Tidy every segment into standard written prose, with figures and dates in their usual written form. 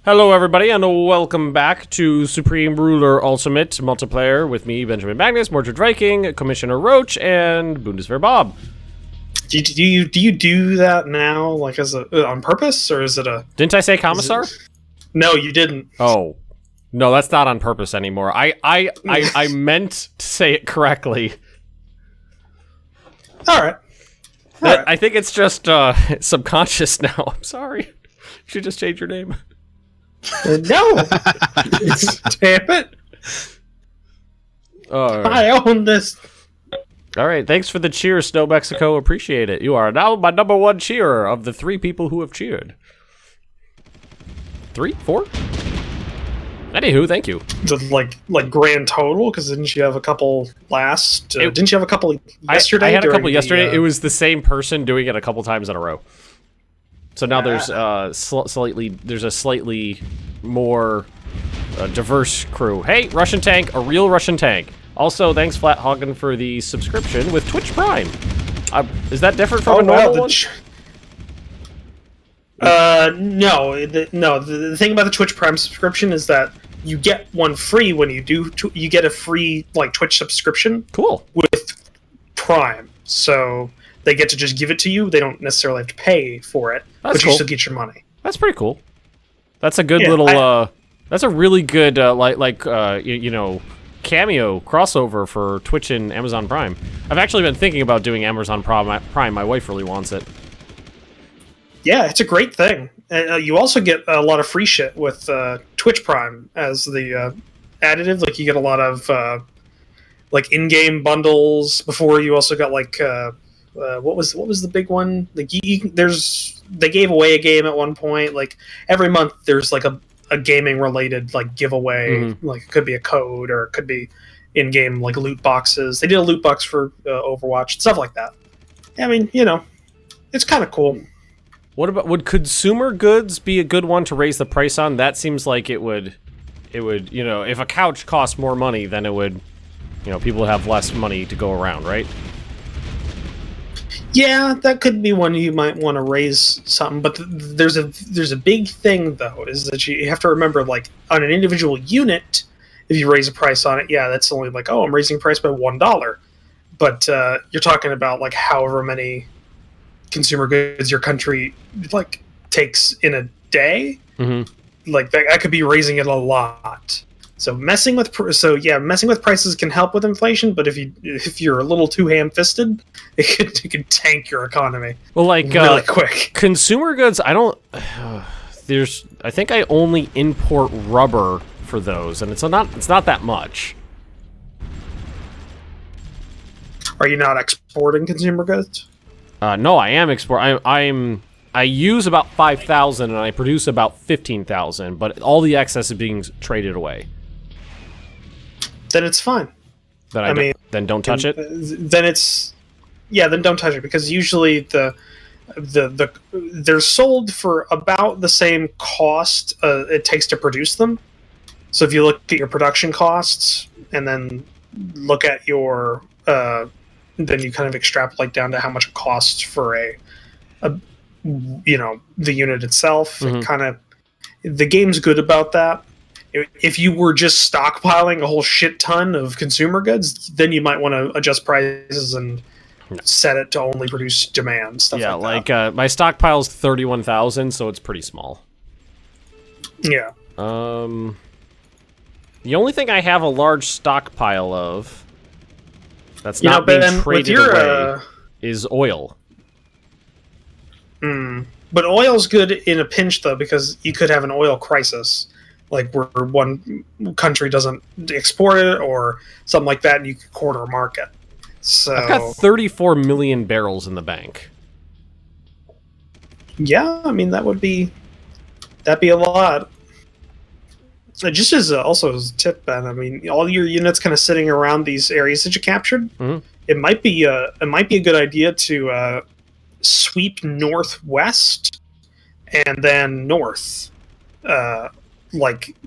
Hello everybody and welcome back to Supreme Ruler Ultimate Multiplayer with me, Benjamin Magnus, Mordred Viking, Commissioner Roach, and Bundeswehr Bob. Do you do that now, like as a on purpose, or is it a? Didn't I say Commissar? No, you didn't. Oh, no, that's not on purpose anymore. I meant to say it correctly. All right. I think it's just subconscious now. I'm sorry. You should just change your name. No. Damn it. I own this. All right, thanks for the cheer, Snow Mexico. Appreciate it. You are now my #1 cheerer of the 3 people who have cheered. 3? 4? Anywho, thank you. Like grand total, because didn't you have a couple last? Didn't you have a couple yesterday? I had a couple yesterday. It was the same person doing it a couple times in a row. So now there's a slightly more diverse crew. Hey, Russian tank, a real Russian tank. Also, thanks Flat Hoggin for the subscription with Twitch Prime. Is that different from a normal one? No. The thing about the Twitch Prime subscription is that you get one free when you do. You get a free Twitch subscription. Cool. With Prime, so they get to just give it to you. They don't necessarily have to pay for it, but you still get your money. That's pretty cool. That's a good little. That's a really good you know, cameo crossover for Twitch and Amazon Prime. I've actually been thinking about doing Amazon Prime. My wife really wants it. Yeah, it's a great thing. You also get a lot of free shit with Twitch Prime as the additive. Like you get a lot of in-game bundles. Before you also got what was the big one? Like they gave away a game at one point. Like every month there's like a gaming related giveaway. Mm-hmm. Like it could be a code or it could be in-game loot boxes. They did a loot box for Overwatch, stuff like that. I mean, you know, it's kind of cool. Would consumer goods be a good one to raise the price on? That seems like it would, you know, if a couch costs more money, then it would, you know, people have less money to go around, right? Yeah, that could be one you might want to raise something, but there's a big thing though, is that you have to remember, like on an individual unit, if you raise a price on it, yeah, that's only like, oh, I'm raising the price by $1, but you're talking about however many consumer goods your country takes in a day. Mm-hmm. That could be raising it a lot. So messing with prices can help with inflation, but if you're a little too ham-fisted, it can tank your economy. Well, really quick. Consumer goods, I think I only import rubber for those, and it's not that much. Are you not exporting consumer goods? No, I am exporting. I use about 5,000 and I produce about 15,000, but all the excess is being traded away. Then it's fine. Then don't touch it. Then don't touch it, because usually they're sold for about the same cost it takes to produce them. So if you look at your production costs and then look at your then you kind of extrapolate down to how much it costs for the unit itself. Mm-hmm. It kind of, the game's good about that. If you were just stockpiling a whole shit ton of consumer goods, then you might want to adjust prices and set it to only produce demand, stuff like that. My stockpile's 31,000, so it's pretty small. Yeah. The only thing I have a large stockpile of that's not being traded away is oil. But oil's good in a pinch, though, because you could have an oil crisis, like where one country doesn't export it or something like that, and you could corner a market. So I've got 34 million barrels in the bank. Yeah, I mean that'd be a lot. Just as also as a tip, Ben, I mean, all your units kind of sitting around these areas that you captured. Mm-hmm. It might be a good idea to sweep northwest and then north, to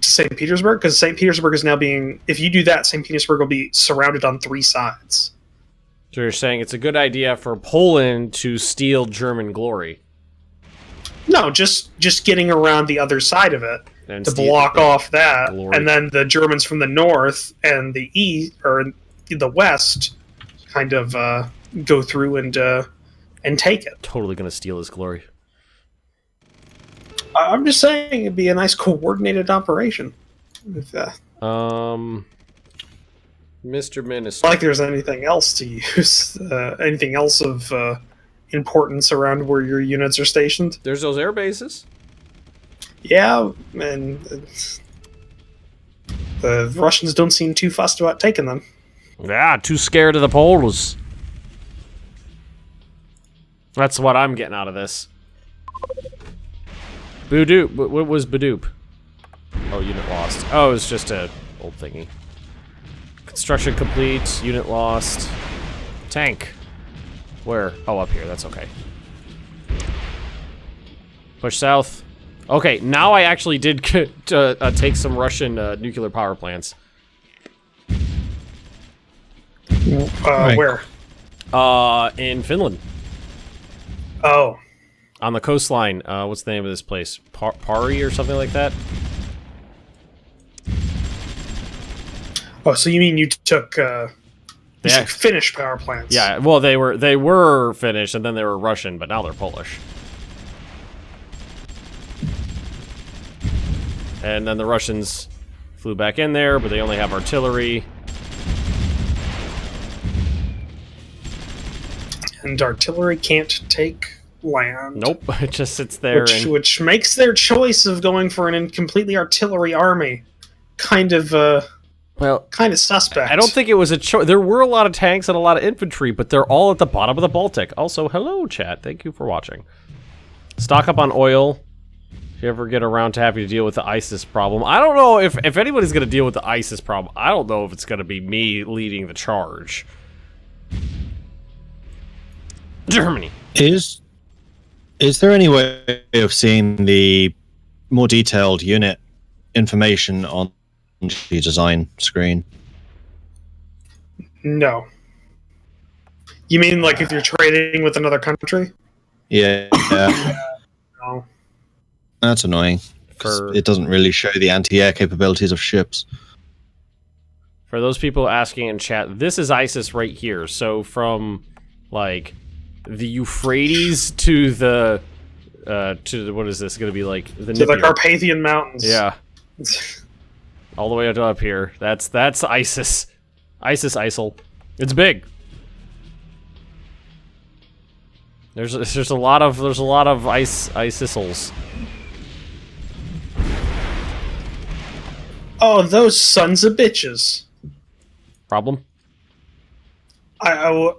St. Petersburg, because St. Petersburg is now being. If you do that, St. Petersburg will be surrounded on 3 sides. So you're saying it's a good idea for Poland to steal German glory? No, just getting around the other side of it And to block off that, glory. and then the Germans from the north and the east or the west kind of go through and take it. Totally gonna steal his glory. I'm just saying it'd be a nice coordinated operation. If, Mr. Minister. not like there's anything else to use, anything else of importance around where your units are stationed. There's those air bases. Yeah, and the Russians don't seem too fussed about taking them. Yeah, too scared of the Poles. That's what I'm getting out of this. Badoop. What was Badoop? Oh, unit lost. Oh, it was just a old thingy. Construction complete. Unit lost. Tank. Where? Oh, up here. That's okay. Push south. Okay, now I actually did take some Russian nuclear power plants. Right. Where? In Finland. Oh. On the coastline. What's the name of this place? Pari or something like that? Oh, so you mean you took Finnish power plants? Yeah, well, they were Finnish, and then they were Russian, but now they're Polish. And then the Russians flew back in there, but they only have artillery. And artillery can't take land. Nope, it just sits there. Which makes their choice of going for an completely artillery army kind of suspect. I don't think it was a choice. There were a lot of tanks and a lot of infantry, but they're all at the bottom of the Baltic. Also, hello, chat. Thank you for watching. Stock up on oil. If you ever get around to having to deal with the ISIS problem. I don't know if anybody's going to deal with the ISIS problem. I don't know if it's going to be me leading the charge. Germany. Is there any way of seeing the more detailed unit information on the design screen? No. You mean like if you're trading with another country? Yeah. No. That's annoying. It doesn't really show the anti-air capabilities of ships. For those people asking in chat, this is ISIS right here. So from like the Euphrates to the what is this going to be like? The Carpathian Mountains. Yeah. All the way up here. That's ISIS. ISIL. It's big. There's a lot of ISISls. Oh, those sons of bitches. Problem? I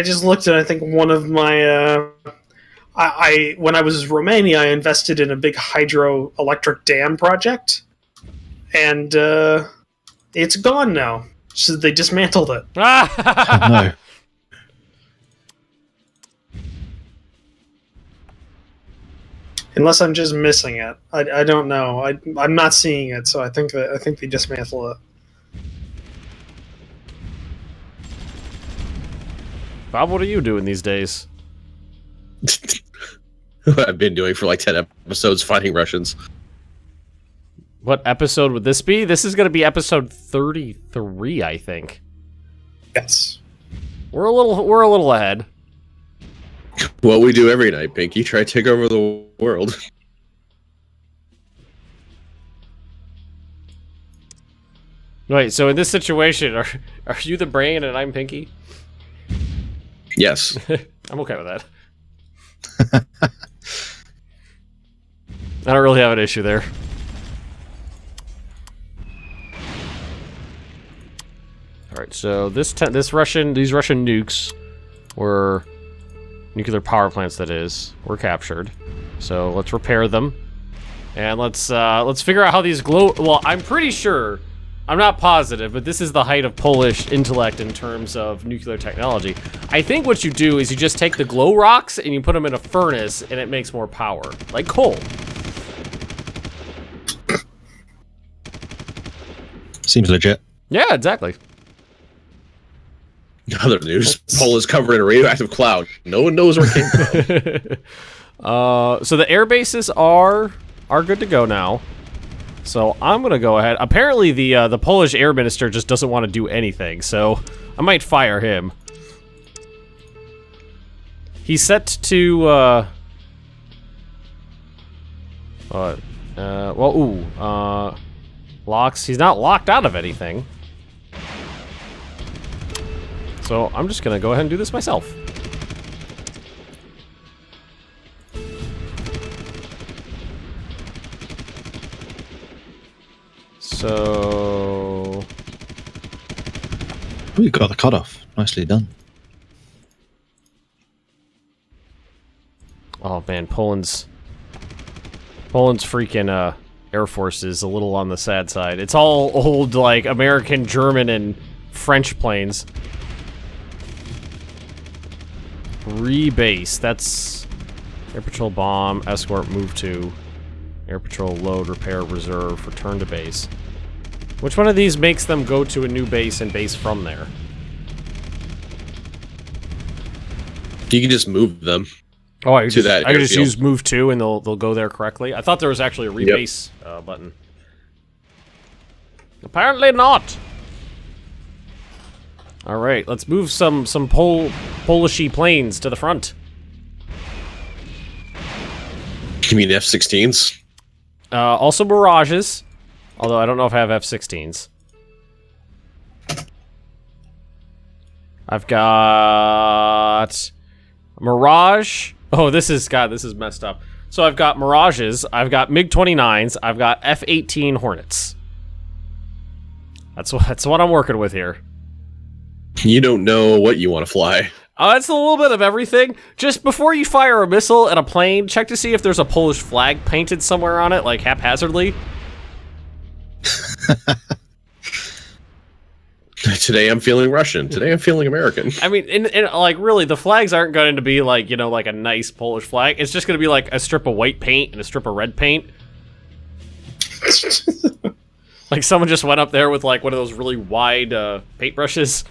just looked at, I think, one of my when I was in Romania, I invested in a big hydroelectric dam project, and it's gone now. So they dismantled it. No. Unless I'm just missing it, I don't know. I'm not seeing it, so I think they dismantled it. Bob, what are you doing these days? I've been doing for like 10 episodes, fighting Russians. What episode would this be? This is going to be episode 33, I think. Yes. We're a little ahead. What we do every night, Pinky. Try to take over the world. Wait, so in this situation, are you the brain and I'm Pinky? Yes. I'm okay with that. I don't really have an issue there. Alright, so these Russian nukes were nuclear power plants, that is, were captured. So let's repair them. And let's figure out how these glow. Well, I'm pretty sure, I'm not positive, but this is the height of Polish intellect in terms of nuclear technology. I think what you do is you just take the glow rocks and you put them in a furnace and it makes more power. Like coal. Seems legit. Yeah, exactly. Other news, Pole is covered in a radioactive cloud. No one knows where it came from. So the air bases are good to go now. So I'm gonna go ahead. Apparently the Polish air minister just doesn't want to do anything, so I might fire him. He's set to locks. He's not locked out of anything. So I'm just gonna go ahead and do this myself. So we got the cutoff. Nicely done. Oh man, Poland's freaking Air Force is a little on the sad side. It's all old, like, American, German, and French planes. Rebase. That's Air Patrol bomb, escort, move to. Air Patrol load, repair, reserve, return to base. Which one of these makes them go to a new base and base from there? You can just move them. Oh, I could that just airfield. use move to and they'll go there correctly. I thought there was actually a rebase button. Apparently not. All right, let's move some Polishy planes to the front. You mean F-16s? Also Mirages, although I don't know if I have F-16s. I've got Mirage. Oh, this is messed up. So I've got Mirages, I've got MiG-29s, I've got F-18 Hornets. That's what I'm working with here. You don't know what you want to fly. It's a little bit of everything. Just before you fire a missile at a plane, check to see if there's a Polish flag painted somewhere on it, like haphazardly. Today I'm feeling Russian. Today I'm feeling American. I mean, and like, really, the flags aren't going to be like, you know, like a nice Polish flag. It's just going to be like a strip of white paint and a strip of red paint. Like someone just went up there with like one of those really wide paintbrushes.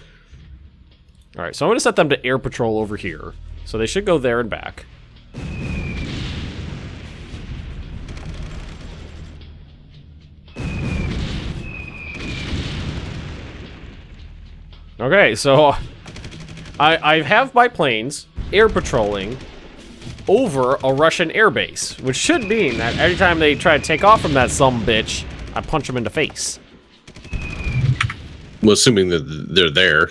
All right, so I'm going to set them to air patrol over here. So they should go there and back. Okay, so I have my planes air patrolling over a Russian airbase, which should mean that every time they try to take off from that sumbitch, I punch them in the face. Well, assuming that they're there.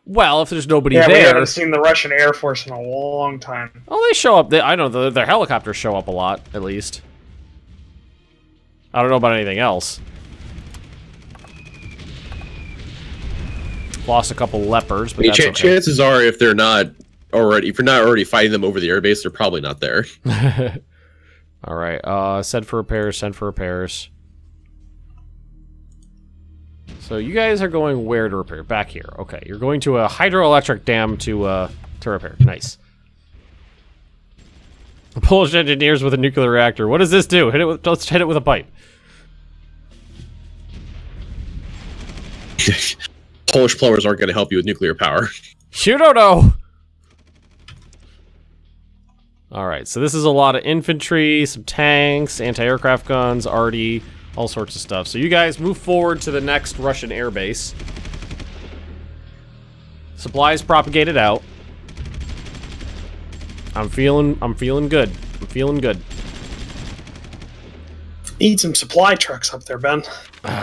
Well, if there's nobody We there... haven't seen the Russian Air Force in a long time. Oh, they show up. I know their helicopters show up a lot, at least. I don't know about anything else. Lost a couple leopards, but that's okay. Chances are, if you're not already fighting them over the airbase, they're probably not there. All right. Send for repairs. Send for repairs. So you guys are going where to repair? Back here. Okay. You're going to a hydroelectric dam to repair. Nice. Polish engineers with a nuclear reactor. What does this do? Let's hit it with a pipe. Polish plumbers aren't going to help you with nuclear power. You don't know. All right, so this is a lot of infantry, some tanks, anti-aircraft guns, arty, all sorts of stuff. So you guys move forward to the next Russian airbase. Supplies propagated out. I'm feeling good. I'm feeling good. Need some supply trucks up there, Ben.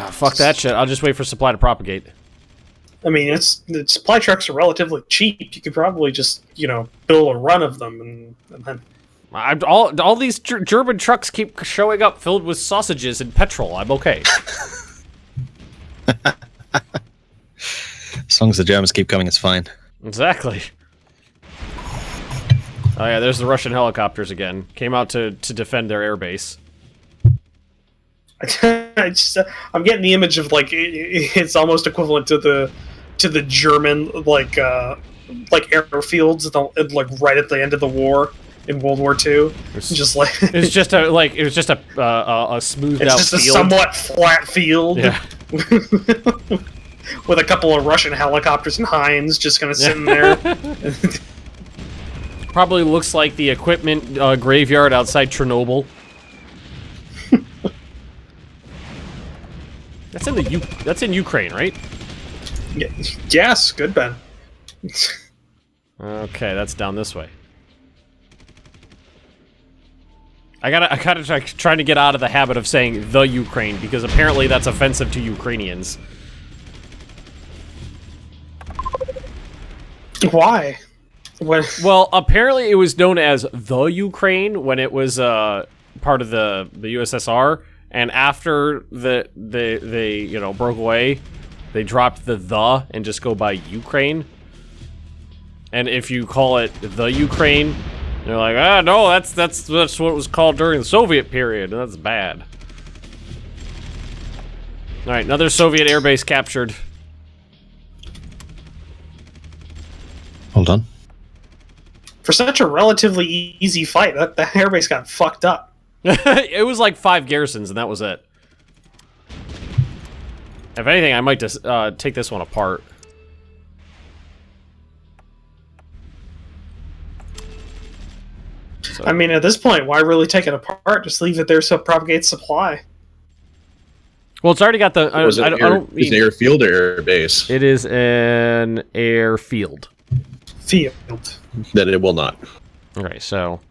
Fuck that shit. I'll just wait for supply to propagate. I mean, the supply trucks are relatively cheap. You could probably just, build a run of them and then... all these German trucks keep showing up filled with sausages and petrol. I'm okay. As long as the Germans keep coming, it's fine. Exactly. Oh yeah, there's the Russian helicopters again. Came out to defend their airbase. I'm getting the image of it's almost equivalent to the German airfields right at the end of the war in World War II. It's just a smoothed out just a field. somewhat flat field. Yeah. With a couple of Russian helicopters and Heinz just kind of sitting there. Probably looks like the equipment graveyard outside Chernobyl. That's in Ukraine, right? Yes, good, Ben. Okay, that's down this way. I gotta trying to get out of the habit of saying the Ukraine, because apparently that's offensive to Ukrainians. Why? Well, apparently it was known as the Ukraine when it was part of the USSR, and after they broke away, they dropped the and just go by Ukraine. And if you call it the Ukraine, they're like, no, that's what it was called during the Soviet period, and that's bad. All right, another Soviet airbase captured. Hold on. For such a relatively easy fight, the airbase got fucked up. It was like 5 garrisons, and that was it. If anything, I might just take this one apart. So. I mean, at this point, why really take it apart? Just leave it there so it propagates supply. Well, it's already got the... Is it an airfield or air base? It is an airfield. Field. Then it will not. Okay, so...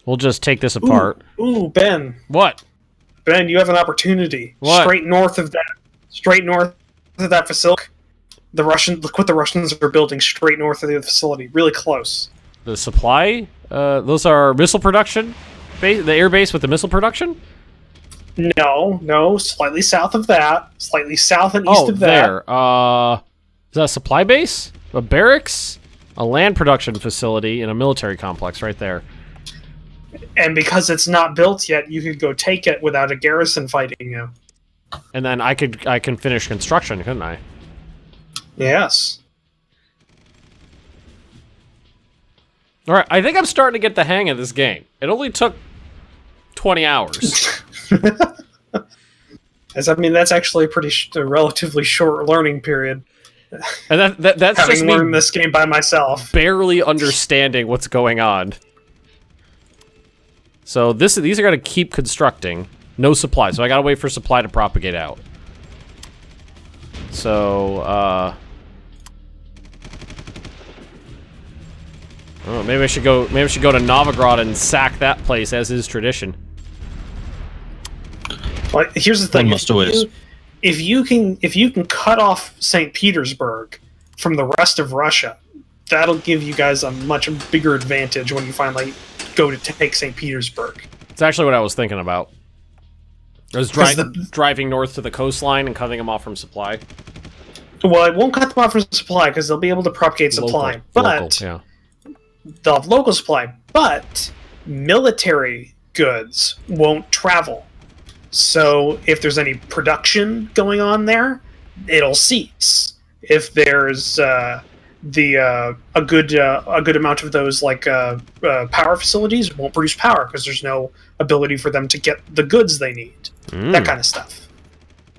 We'll just take this apart. Ooh, Ben. What? Ben, you have an opportunity. What? Straight north of that facility. Look what the Russians are building straight north of the facility. Really close. The supply? Those are missile production? The air base with the missile production? No. Slightly south of that. Slightly south and east of that. There. Is that a supply base? A barracks? A land production facility and a military complex right there. And because it's not built yet, you could go take it without a garrison fighting you. And then I can finish construction, couldn't I? Yes. Alright, I think I'm starting to get the hang of this game. It only took 20 hours. That's actually a relatively short learning period. And that's having just learned me this game by myself. Barely understanding what's going on. So these are going to keep constructing. No supply, so I gotta wait for supply to propagate out. So, oh, maybe I should go to Novigrad and sack that place, as is tradition. Well, here's the thing: One must always. if you can cut off St. Petersburg from the rest of Russia, that'll give you guys a much bigger advantage when you finally go to take St. Petersburg. It's actually what I was thinking about. I was driving north to the coastline and cutting them off from supply. Well, it won't cut them off from supply because they'll be able to propagate supply. They'll have local supply, but military goods won't travel. So if there's any production going on there, it'll cease. If there's a good amount of those power facilities won't produce power because there's no ability for them to get the goods they need. That kind of stuff.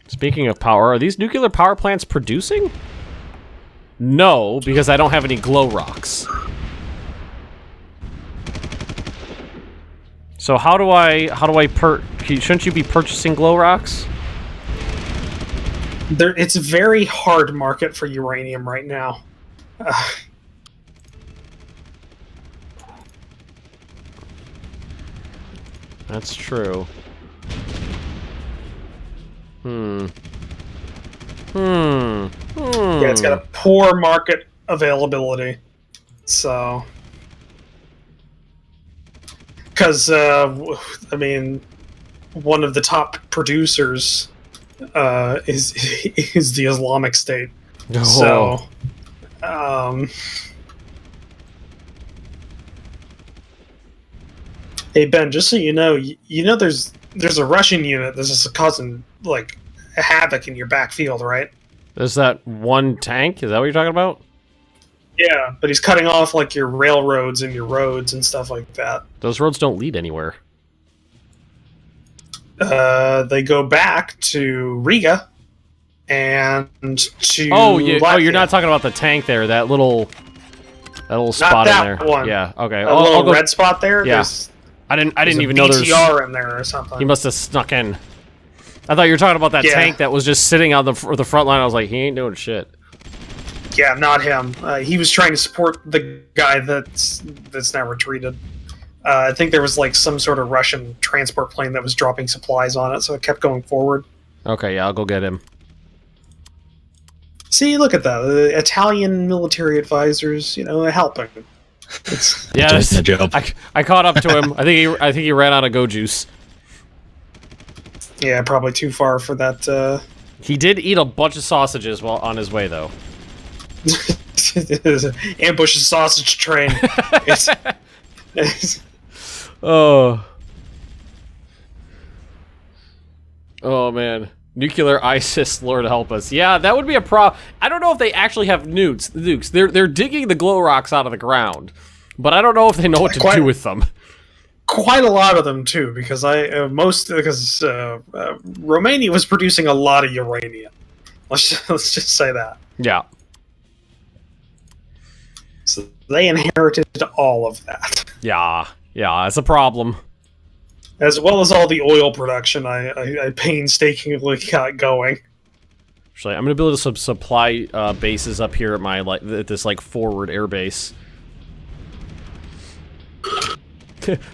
Speaking of power, are these nuclear power plants producing? No, because I don't have any glow rocks. So shouldn't you be purchasing glow rocks? It's a very hard market for uranium right now. That's true. Yeah, it's got a poor market availability. So, because one of the top producers is the Islamic State. Oh. So, hey Ben, just so you know there's a Russian unit that's just causing havoc in your backfield, right? There's that one tank? Is that what you're talking about? Yeah, but he's cutting off your railroads and your roads and stuff like that. Those roads don't lead anywhere. They go back to Riga and to Latvia. Latvia. You're not talking about the tank there, that little That little spot that in there. one. Yeah. Okay. A little red spot there. Yeah. I didn't even know there's BTR in there or something. He must have snuck in. I thought you were talking about that tank that was just sitting on the front line. I was like, he ain't doing shit. Yeah, not him. He was trying to support the guy that's now retreated. I think there was like some sort of Russian transport plane that was dropping supplies on it, so it kept going forward. Okay, yeah, I'll go get him. See, look at that. The Italian military advisors, helping. Yeah, I caught up to him. I think he ran out of go juice. Yeah, probably too far for that. He did eat a bunch of sausages while on his way, though. Ambush a sausage train. Oh man. Nuclear ISIS, Lord help us. Yeah, that would be a problem. I don't know if they actually have nukes. They're digging the glow rocks out of the ground, but I don't know if they know what to do with them. Quite a lot of them too, because Romania was producing a lot of uranium. Let's just say that. Yeah. So they inherited all of that. Yeah, it's a problem. As well as all the oil production I painstakingly got going. Actually, I'm gonna build some supply bases up here at at this forward air base.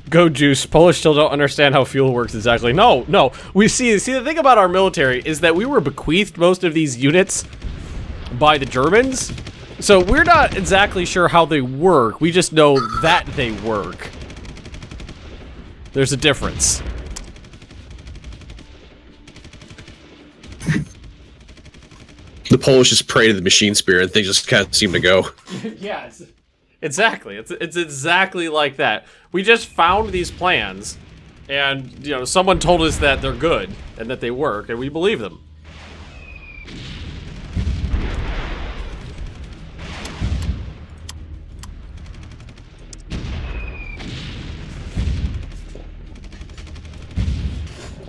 Go juice. Polish still don't understand how fuel works exactly. No. We see the thing about our military is that we were bequeathed most of these units by the Germans, so we're not exactly sure how they work. We just know that they work. There's a difference. The Polish just pray to the machine spirit and things just kind of seem to go. Yes. Exactly. It's exactly like that. We just found these plans, and someone told us that they're good and that they work, and we believe them.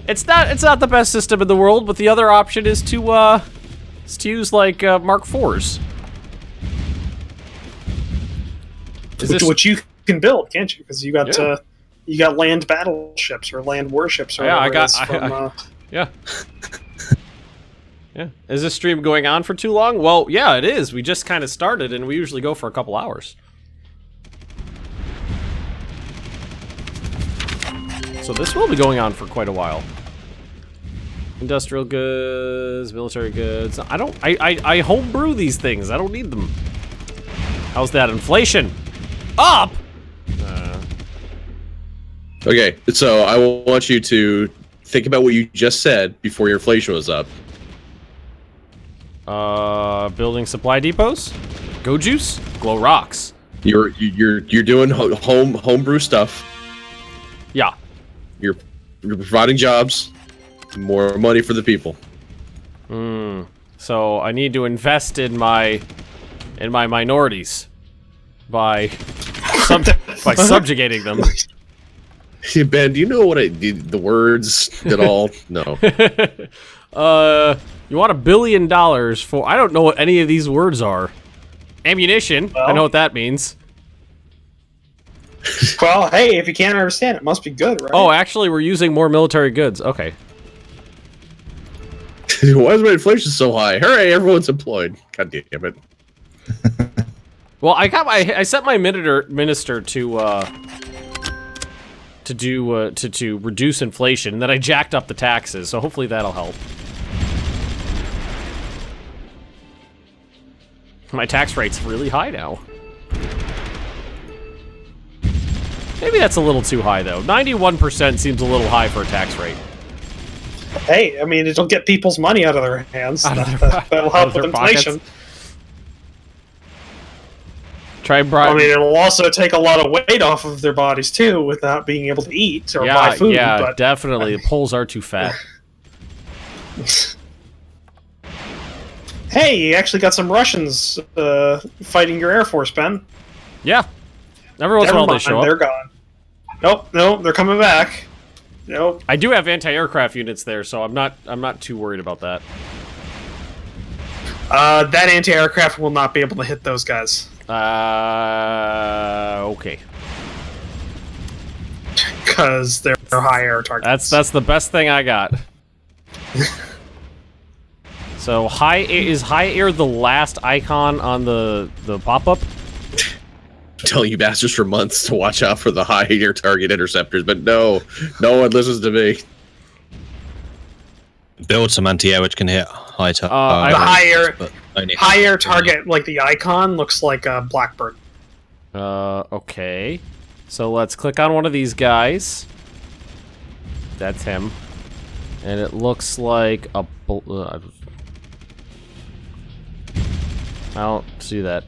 It's not the best system in the world, but the other option is to use Mark IVs. Which you can build, can't you? Because you got land battleships or land warships. Or yeah. Yeah. Is this stream going on for too long? Well, yeah, it is. We just kind of started, and we usually go for a couple hours. So this will be going on for quite a while. Industrial goods, military goods. I homebrew these things. I don't need them. How's that inflation? Up! Okay, so I want you to think about what you just said before your inflation was up. Building supply depots, go juice, glow rocks. You're doing homebrew stuff. Yeah. You're providing jobs, more money for the people. So I need to invest in my minorities by subjugating them. Hey, Ben, do you know what the words at all? No. You want $1 billion for... I don't know what any of these words are. Ammunition. Well, I know what that means. Well, hey, if you can't understand, it must be good, right? Oh, actually, we're using more military goods. Okay. Why is my inflation so high? Hooray, everyone's employed. God damn it. Well, I sent my minister to reduce inflation, and then I jacked up the taxes, so hopefully that'll help. My tax rate's really high now. Maybe that's a little too high, though. 91% seems a little high for a tax rate. Hey, I mean, it'll get people's money out of their hands. That'll help with inflation. Try bribe. I mean, it'll also take a lot of weight off of their bodies, too, without being able to eat or buy food. Yeah, but... definitely. The poles are too fat. Hey, you actually got some Russians fighting your Air Force, Ben. Yeah. Every once in a while they show up. They're gone. Nope, they're coming back. Nope. I do have anti-aircraft units there, so I'm not too worried about that. That anti-aircraft will not be able to hit those guys. Okay. Because they're high air targets. That's the best thing I got. So is high air the last icon on the pop-up? Telling you bastards for months to watch out for the high air target interceptors, but no one listens to me. Build some anti-air which can hit high The high air target, like the icon, looks like a Blackbird. Okay. So let's click on one of these guys. That's him. And it looks like a... I don't see that.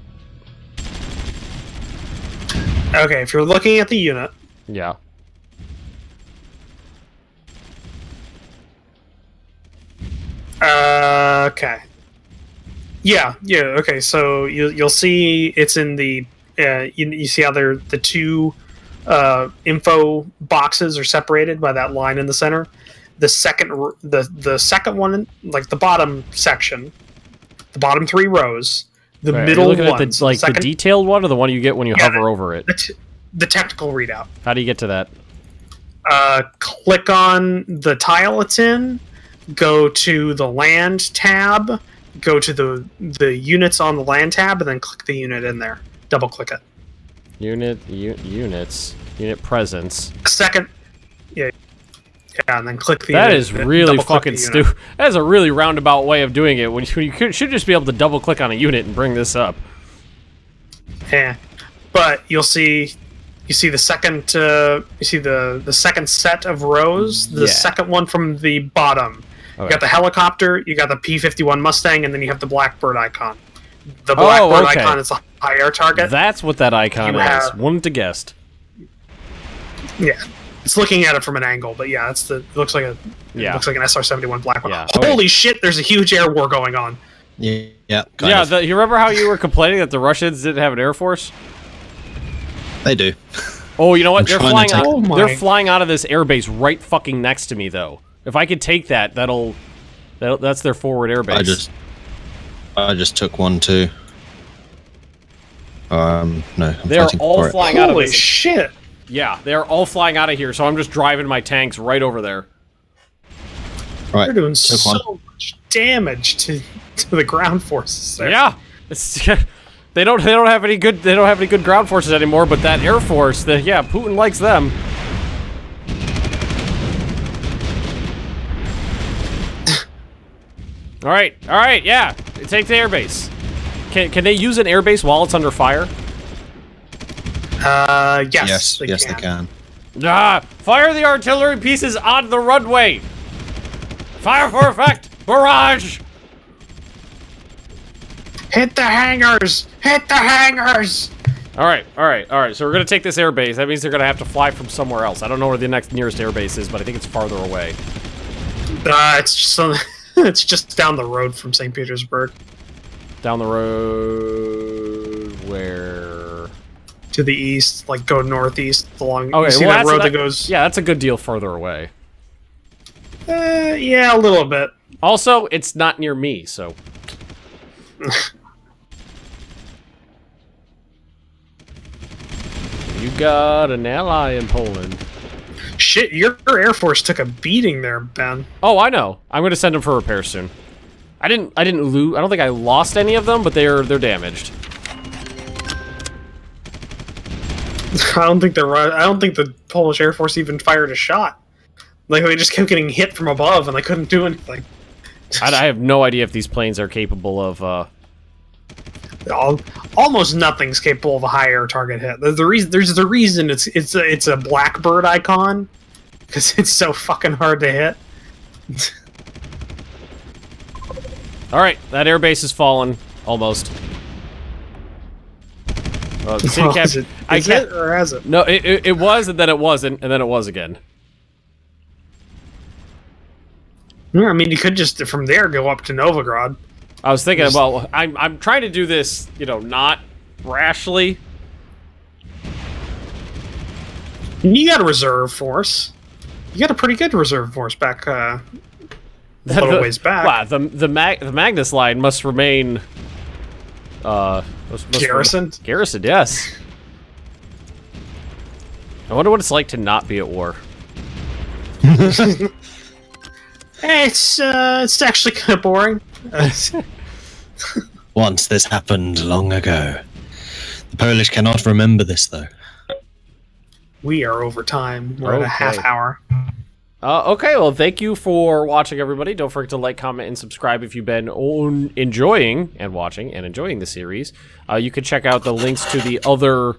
Okay, if you're looking at the unit, Yeah. okay. Yeah, okay, so you'll see it's in the... you see how they're the two info boxes are separated by that line in the center? The second one, like the bottom section, the bottom 3 rows, the Right, middle are you looking one... at the detailed one or the one you get when you hover over it? The technical readout. How do you get to that? Click on the tile it's in, go to the land tab, go to the units on the land tab, and then click the unit in there. Double click it. Unit presence. Second, yeah, and then click the That unit. is really fucking stupid. That is a really roundabout way of doing it when you should just be able to double click on a unit and bring this up. Yeah, but you see the second the second set of rows, the second one from the bottom. Okay. You got the helicopter, you got the P-51 Mustang, and then you have the Blackbird icon. The Blackbird icon is a high air target. That's what that icon is. Wouldn't have guessed. Yeah, it's looking at it from an angle, but yeah, it looks like an SR-71 Blackbird. Yeah. Holy shit! There's a huge air war going on. Yeah. You remember how you were complaining that the Russians didn't have an air force? They do. Oh, you know what? They're flying trying out. They're flying out of this airbase right fucking next to me, though. If I could take that, that's their forward airbase. I just took one too. No. They're all flying out of Holy this. shit! Yeah, they're all flying out of here. So I'm just driving my tanks right over there. Right. They're doing so much damage to the ground forces there. Yeah, they don't have any good ground forces anymore. But that air force, Putin likes them. All right, yeah. Take the airbase. Can they use an airbase while it's under fire? Yes, Yes, they can. Fire the artillery pieces on the runway. Fire for effect. Barrage. Hit the hangars! Hit the hangars! All right. So we're gonna take this airbase. That means they're gonna have to fly from somewhere else. I don't know where the nearest airbase is, but I think it's farther away. It's just down the road from St. Petersburg. Down the road where? To the east, like go northeast along. Okay, you see that road that goes. Yeah, that's a good deal further away. Yeah, a little bit. Also, it's not near me, so. You got an ally in Poland. Shit, your Air Force took a beating there, Ben. Oh, I know. I'm gonna send them for repair soon. I didn't lose. I don't think I lost any of them, but they're damaged. I don't think the Polish Air Force even fired a shot. Like they just kept getting hit from above, and they couldn't do anything. I have no idea if these planes are capable of. Almost nothing's capable of a high air target hit. There's the reason it's a Blackbird icon, because it's so fucking hard to hit. All right, that airbase is fallen almost. The city cap. Is it or has it? No, it was, and then it wasn't, and then it was again. Yeah, I mean, you could just from there go up to Novigrad. I was thinking about. I'm trying to do this, not rashly. You got a reserve force. You got a pretty good reserve force back a little ways back. Wow, the Magnus line must remain Garrison? Garrison, yes. I wonder what it's like to not be at war. It's actually kind of boring. Once this happened long ago. The Polish cannot remember this, though. We are over time. We're at a half hour. Okay, well, thank you for watching, everybody. Don't forget to like, comment, and subscribe if you've been enjoying and watching and enjoying the series. You can check out the links to the other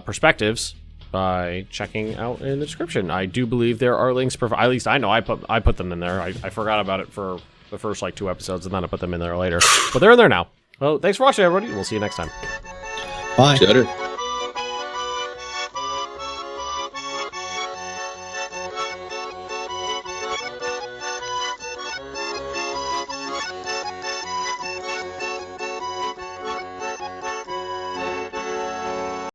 perspectives by checking out in the description. I do believe there are links. At least I know I put them in there. I forgot about it for the first like 2 episodes, and then I put them in there later. But they're in there now. Well, thanks for watching, everybody. We'll see you next time. Bye. Cheddar.